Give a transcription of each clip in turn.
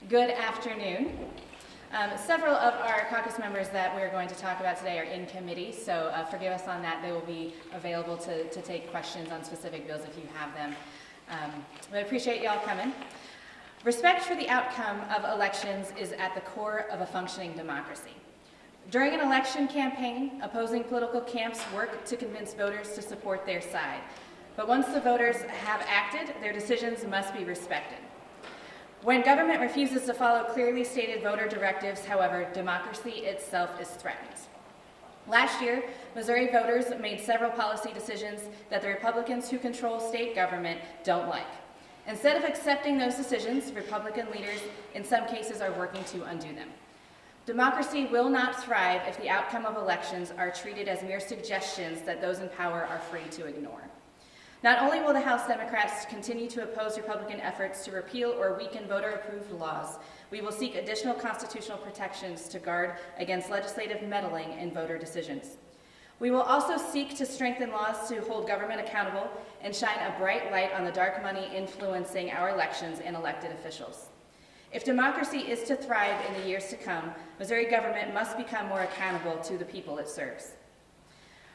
Good afternoon. Several of our caucus members that we're going to talk about today are in committee, so forgive us on that. They will be available to take questions on specific bills if you have them. But I appreciate y'all coming. Respect for the outcome of elections is at the core of a functioning democracy. During an election campaign, opposing political camps work to convince voters to support their side. But once the voters have acted, their decisions must be respected. When government refuses to follow clearly stated voter directives, however, democracy itself is threatened. Last year, Missouri voters made several policy decisions that the Republicans who control state government don't like. Instead of accepting those decisions, Republican leaders in some cases are working to undo them. Democracy will not thrive if the outcome of elections are treated as mere suggestions that those in power are free to ignore. Not only will the House Democrats continue to oppose Republican efforts to repeal or weaken voter-approved laws, we will seek additional constitutional protections to guard against legislative meddling in voter decisions. We will also seek to strengthen laws to hold government accountable and shine a bright light on the dark money influencing our elections and elected officials. If democracy is to thrive in the years to come, Missouri government must become more accountable to the people it serves.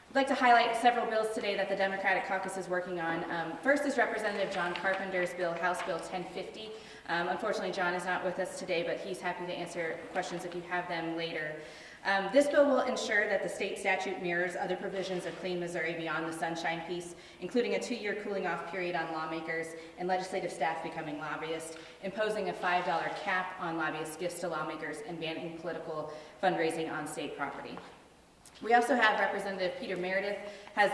I'd like to highlight several bills today that the Democratic Caucus is working on. First is Representative John Carpenter's bill, House Bill 1050. Unfortunately, John is not with us today, but he's happy to answer questions if you have them later. This bill will ensure that the state statute mirrors other provisions of Clean Missouri beyond the Sunshine Piece, including a 2-year cooling-off period on lawmakers and legislative staff becoming lobbyists, imposing a $5 cap on lobbyist gifts to lawmakers, and banning political fundraising on state property. We also have Representative Peter Meredith has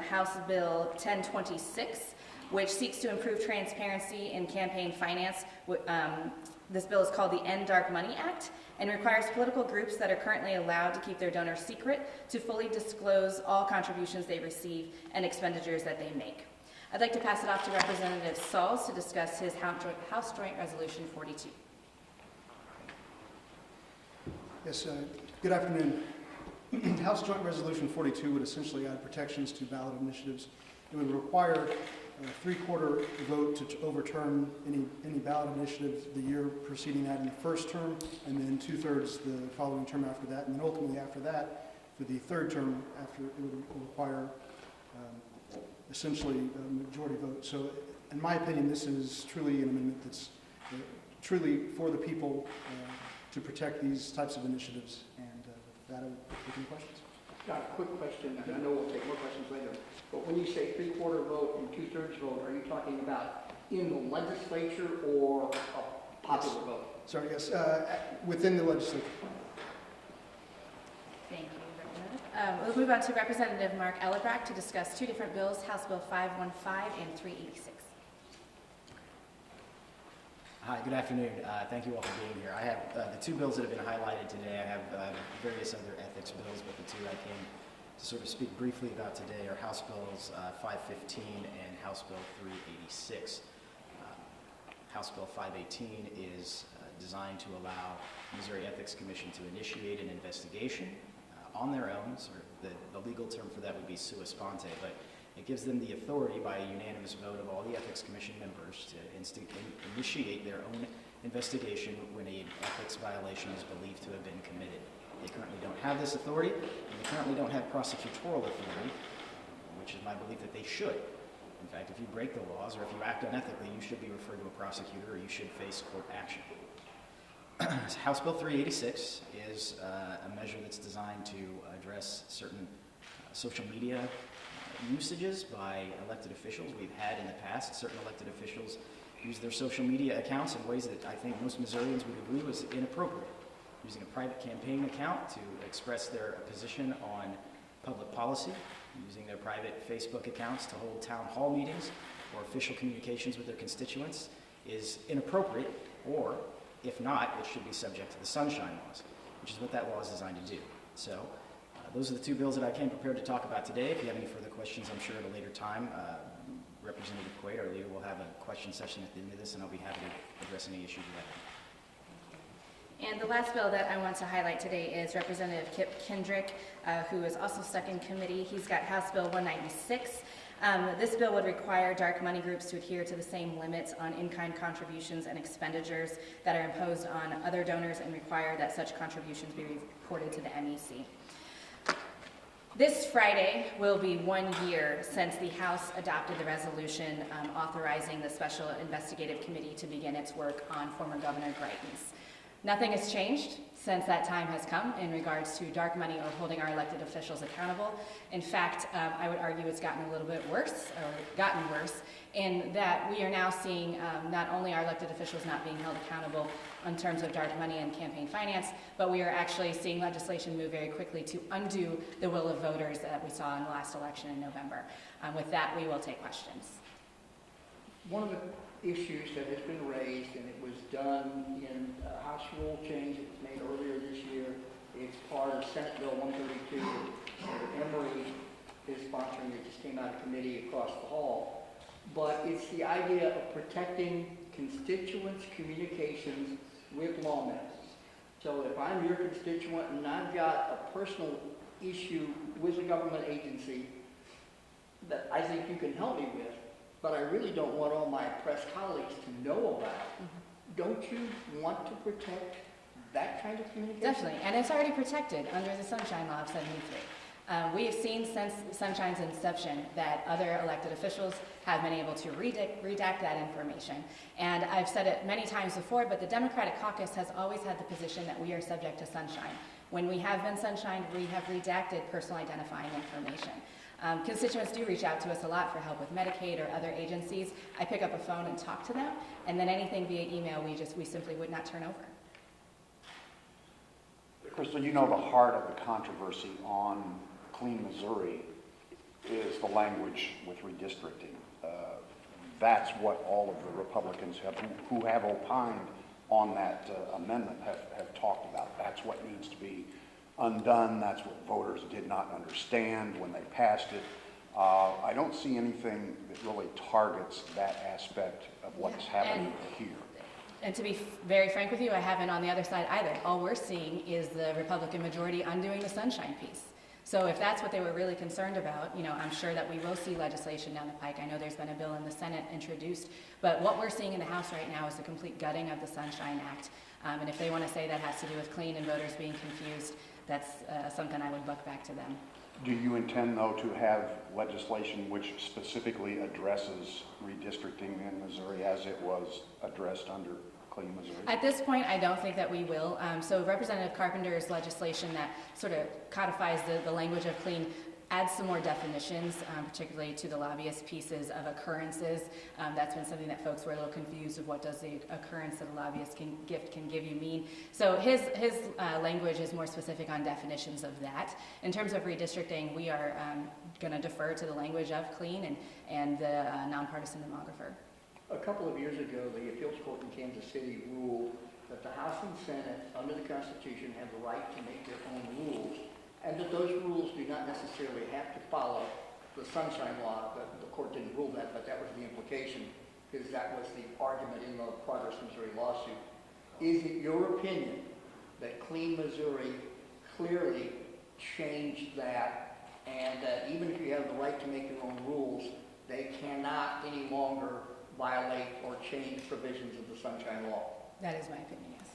House Bill 1026, which seeks to improve transparency in campaign finance. This bill is called the End Dark Money Act and requires political groups that are currently allowed to keep their donors secret to fully disclose all contributions they receive and expenditures that they make. I'd like to pass it off to Representative Sauls to discuss his House Joint Resolution 42. Yes, good afternoon. House Joint Resolution 42 would essentially add protections to ballot initiatives. It would require a 3/4 vote to overturn any ballot initiative the year preceding that in the first term, and then 2/3 the following term after that, and then ultimately after that, for the third term after, it would require essentially a majority vote. So in my opinion, this is truly an amendment that's truly for the people to protect these types of initiatives. And that I would take any questions. Got a quick question, and I know we'll take more questions later, but when you say 3/4 vote and 2/3 vote, are you talking about in the legislature or a popular vote? Sorry, yes, within the legislature. Thank you, Representative. We'll move on to Representative Mark Ellebrack to discuss two different bills, House Bill 515 and 386. Hi, good afternoon. Thank you all for being here. I have the two bills that have been highlighted today. I have various other ethics bills, but the two I came to sort of speak briefly about today are House Bills 515 and House Bill 386. House Bill 518 is designed to allow the Missouri Ethics Commission to initiate an investigation on their own. Sort of the legal term for that would be sua sponte, but it gives them the authority by a unanimous vote of all the Ethics Commission members to initiate their own investigation when an ethics violation is believed to have been committed. They currently don't have this authority, and they currently don't have prosecutorial authority, which is my belief that they should. In fact, if you break the laws or if you act unethically, you should be referred to a prosecutor or you should face court action. House Bill 386 is a measure that's designed to address certain social media usages by elected officials. We've had in the past certain elected officials use their social media accounts in ways that I think most Missourians would agree was inappropriate. Using a private campaign account to express their position on public policy, using their private Facebook accounts to hold town hall meetings or official communications with their constituents is inappropriate, or if not, it should be subject to the Sunshine Laws, which is what that law is designed to do. So those are the two bills that I came prepared to talk about today. If you have any further questions, I'm sure at a later time, Representative Quaid, our leader, will have a question session at the end of this, and I'll be happy to address any issues you have. And the last bill that I want to highlight today is Representative Kip Kendrick, who is also stuck in committee. He's got House Bill 196. This bill would require dark money groups to adhere to the same limits on in-kind contributions and expenditures that are imposed on other donors and require that such contributions be reported to the MEC. This Friday will be 1 year since the House adopted the resolution authorizing the Special Investigative Committee to begin its work on former Governor Greitens. Nothing has changed since that time has come in regards to dark money or holding our elected officials accountable. In fact, I would argue it's gotten a little bit worse, in that we are now seeing not only our elected officials not being held accountable in terms of dark money and campaign finance, but we are actually seeing legislation move very quickly to undo the will of voters that we saw in the last election in November. With that, we will take questions. One of the issues that has been raised, and it was done in a House rule change that was made earlier this year. It's part of Senate Bill 132 that Emory is sponsoring. It just came out of committee across the hall. But it's the idea of protecting constituents' communications with lawmakers. So if I'm your constituent and I've got a personal issue with a government agency that I think you can help me with, but I really don't want all my press colleagues to know about it, don't you want to protect that kind of communication? Definitely, and it's already protected under the Sunshine Law of 73. We have seen since Sunshine's inception that other elected officials have been able to redact that information. And I've said it many times before, but the Democratic caucus has always had the position that we are subject to Sunshine. When we have been Sunshine, we have redacted personal identifying information. Constituents do reach out to us a lot for help with Medicaid or other agencies. I pick up a phone and talk to them, and then anything via email we simply would not turn over. Crystal, you know the heart of the controversy on Clean Missouri is the language with redistricting. That's what all of the Republicans who have opined on that amendment have talked about. That's what needs to be undone. That's what voters did not understand when they passed it. I don't see anything that really targets that aspect of what's happening here. And to be very frank with you, I haven't on the other side either. All we're seeing is the Republican majority undoing the Sunshine piece. So if that's what they were really concerned about, I'm sure that we will see legislation down the pike. I know there's been a bill in the Senate introduced, but what we're seeing in the House right now is the complete gutting of the Sunshine Act. And if they want to say that has to do with clean and voters being confused, that's something I would buck back to them. Do you intend, though, to have legislation which specifically addresses redistricting in Missouri as it was addressed under Clean Missouri? At this point, I don't think that we will. So Representative Carpenter's legislation that sort of codifies the language of clean adds some more definitions, particularly to the lobbyist pieces of occurrences. That's been something that folks were a little confused of, what does the occurrence that a lobbyist gift can give you mean. So his language is more specific on definitions of that. In terms of redistricting, we are going to defer to the language of clean and the nonpartisan demographer. A couple of years ago, the appeals court in Kansas City ruled that the House and Senate, under the Constitution, have the right to make their own rules, and that those rules do not necessarily have to follow the Sunshine Law. The court didn't rule that, but that was the implication, because that was the argument in the Progress Missouri lawsuit. Is it your opinion that Clean Missouri clearly changed that, and that even if you have the right to make your own rules, they cannot any longer violate or change provisions of the Sunshine Law? That is my opinion, yes.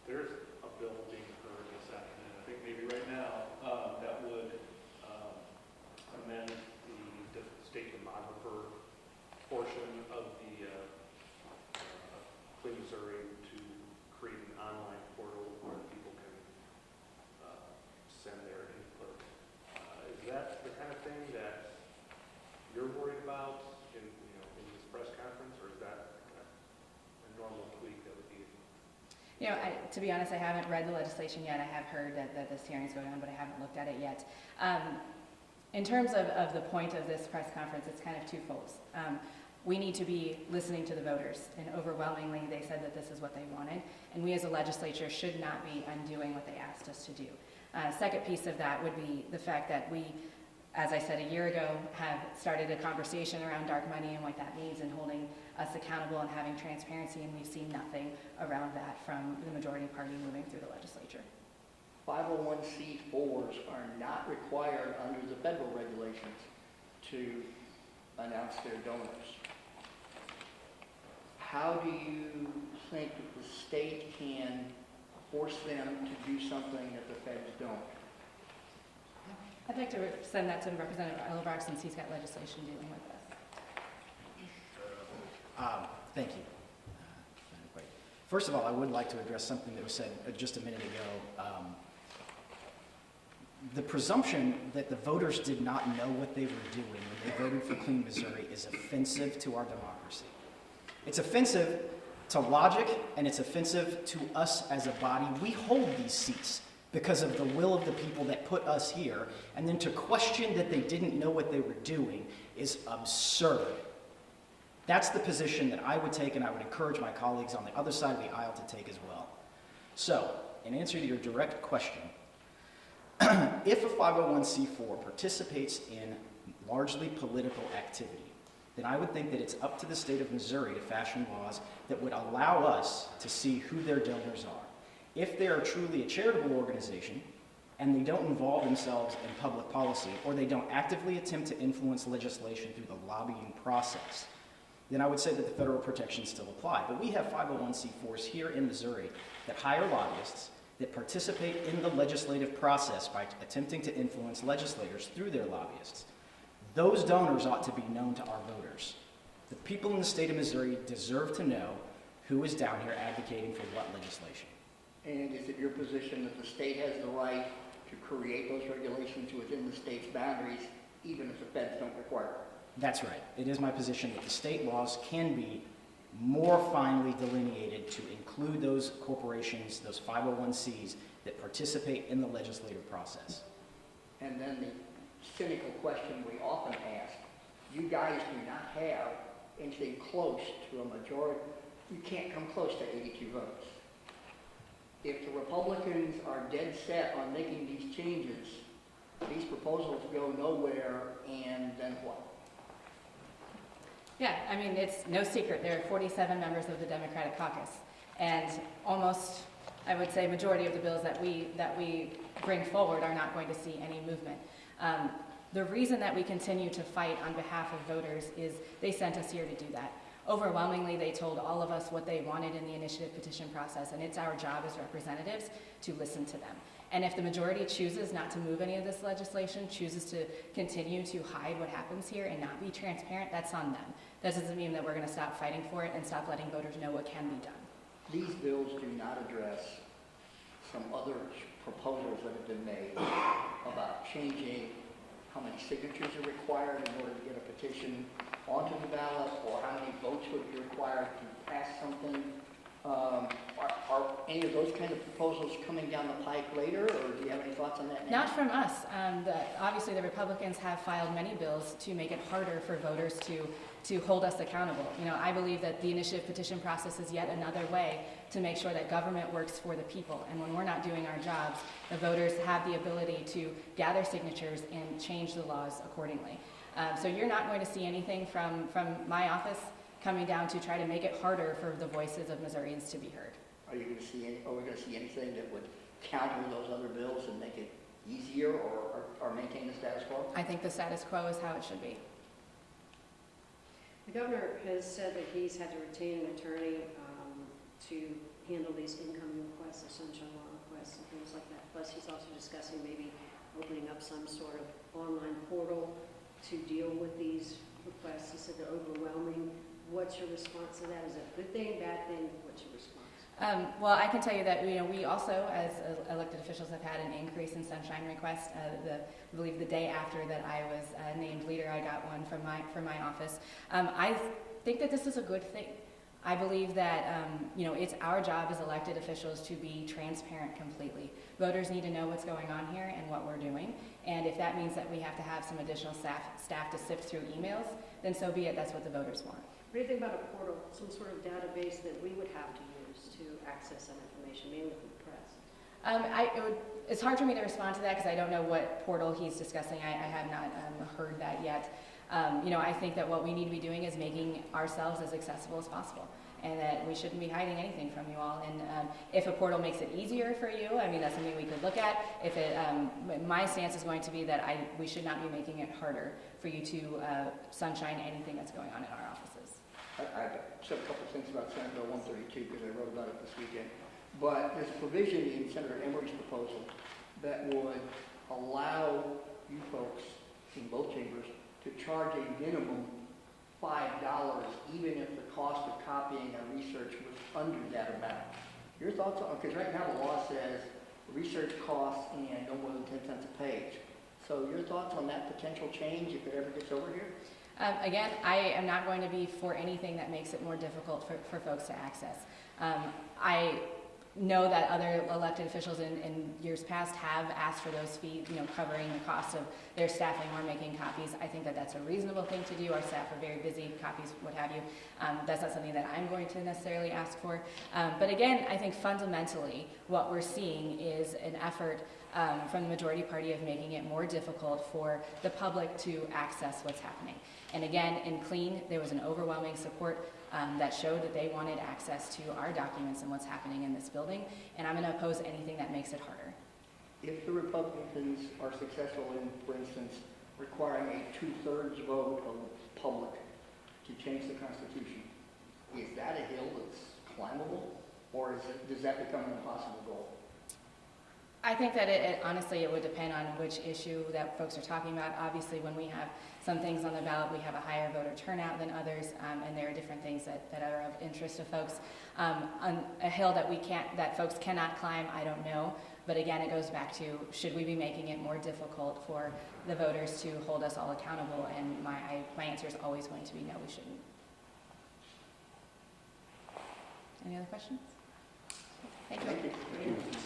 There's a bill being heard this afternoon, I think maybe right now, that would amend the state demographer portion of the Clean Missouri to create an online portal where people can send their input. Is that the kind of thing that you're worried about in this press conference, or is that a normal tweak that would be? To be honest, I haven't read the legislation yet. I have heard that this hearing is going on, but I haven't looked at it yet. In terms of the point of this press conference, it's kind of twofold. We need to be listening to the voters, and overwhelmingly they said that this is what they wanted, and we as a legislature should not be undoing what they asked us to do. Second piece of that would be the fact that we, as I said a year ago, have started a conversation around dark money and what that means, and holding us accountable and having transparency, and we've seen nothing around that from the majority party moving through the legislature. 501c4s are not required under the federal regulations to announce their donors. How do you think that the state can force them to do something that the feds don't? I'd like to send that to Representative Elbrock since he's got legislation dealing with this. Thank you. Madam Clerk. First of all, I would like to address something that was said just a minute ago. The presumption that the voters did not know what they were doing when they voted for Clean Missouri is offensive to our democracy. It's offensive to logic, and it's offensive to us as a body. We hold these seats because of the will of the people that put us here, and then to question that they didn't know what they were doing is absurd. That's the position that I would take, and I would encourage my colleagues on the other side of the aisle to take as well. So, in answer to your direct question, if a 501c4 participates in largely political activity, then I would think that it's up to the state of Missouri to fashion laws that would allow us to see who their donors are. If they are truly a charitable organization and they don't involve themselves in public policy, or they don't actively attempt to influence legislation through the lobbying process, then I would say that the federal protections still apply. But we have 501c4s here in Missouri that hire lobbyists, that participate in the legislative process by attempting to influence legislators through their lobbyists. Those donors ought to be known to our voters. The people in the state of Missouri deserve to know who is down here advocating for what legislation. And is it your position that the state has the right to create those regulations within the state's boundaries, even if the feds don't require it? That's right. It is my position that the state laws can be more finely delineated to include those corporations, those 501cs, that participate in the legislative process. And then the cynical question we often ask, you guys do not have anything close to a majority. You can't come close to 82 votes. If the Republicans are dead set on making these changes, these proposals go nowhere, and then what? Yeah, I mean, it's no secret. There are 47 members of the Democratic caucus, and almost, I would say, majority of the bills that we bring forward are not going to see any movement. The reason that we continue to fight on behalf of voters is they sent us here to do that. Overwhelmingly, they told all of us what they wanted in the initiative petition process, and it's our job as representatives to listen to them. And if the majority chooses not to move any of this legislation, chooses to continue to hide what happens here and not be transparent, that's on them. That doesn't mean that we're going to stop fighting for it and stop letting voters know what can be done. These bills do not address some other proposals that have been made about changing how many signatures are required in order to get a petition onto the ballot, or how many votes would be required to pass something. Are any of those kind of proposals coming down the pike later, or do you have any thoughts on that now? Not from us. Obviously, the Republicans have filed many bills to make it harder for voters to hold us accountable. You know, I believe that the initiative petition process is yet another way to make sure that government works for the people. And when we're not doing our jobs, the voters have the ability to gather signatures and change the laws accordingly. So you're not going to see anything from my office coming down to try to make it harder for the voices of Missourians to be heard. Are we going to see anything that would counter those other bills and make it easier, or maintain the status quo? I think the status quo is how it should be. The governor has said that he's had to retain an attorney to handle these incoming requests, the sunshine law requests, and things like that. Plus, he's also discussing maybe opening up some sort of online portal to deal with these requests. He said they're overwhelming. What's your response to that? Is it a good thing, bad thing? What's your response? Well, I can tell you that we also, as elected officials, have had an increase in sunshine requests. I believe the day after that I was named leader, I got one from my office. I think that this is a good thing. I believe that it's our job as elected officials to be transparent completely. Voters need to know what's going on here and what we're doing. And if that means that we have to have some additional staff to sift through emails, then so be it. That's what the voters want. What do you think about a portal, some sort of database that we would have to use to access that information, mainly from the press? It's hard for me to respond to that because I don't know what portal he's discussing. I have not heard that yet. I think that what we need to be doing is making ourselves as accessible as possible. and that we shouldn't be hiding anything from you all. And if a portal makes it easier for you, I mean, that's something we could look at. If it, my stance is going to be that we should not be making it harder for you to sunshine anything that's going on in our offices. I said a couple of things about Senate Bill 132 because I wrote about it this weekend. But there's a provision in Senator Emery's proposal that would allow you folks in both chambers to charge a minimum $5, even if the cost of copying our research was under that amount. Your thoughts on, because right now the law says research costs and no more than 10 cents a page. So your thoughts on that potential change if it ever gets over here? Again, I am not going to be for anything that makes it more difficult for folks to access. I know that other elected officials in years past have asked for those fees, covering the cost of their staffing or making copies. I think that that's a reasonable thing to do. Our staff are very busy, copies, what have you. That's not something that I'm going to necessarily ask for. But again, I think fundamentally what we're seeing is an effort from the majority party of making it more difficult for the public to access what's happening. And again, in CLEAN, there was an overwhelming support that showed that they wanted access to our documents and what's happening in this building, and I'm going to oppose anything that makes it harder. If the Republicans are successful in, for instance, requiring a 2/3 vote of the public to change the Constitution, is that a hill that's climbable, or does that become an impossible goal? I think that honestly, it would depend on which issue that folks are talking about. Obviously, when we have some things on the ballot, we have a higher voter turnout than others, and there are different things that are of interest to folks. On a hill that folks cannot climb, I don't know. But again, it goes back to, should we be making it more difficult for the voters to hold us all accountable? And my answer is always going to be no, we shouldn't. Any other questions? Thank you. Thank you.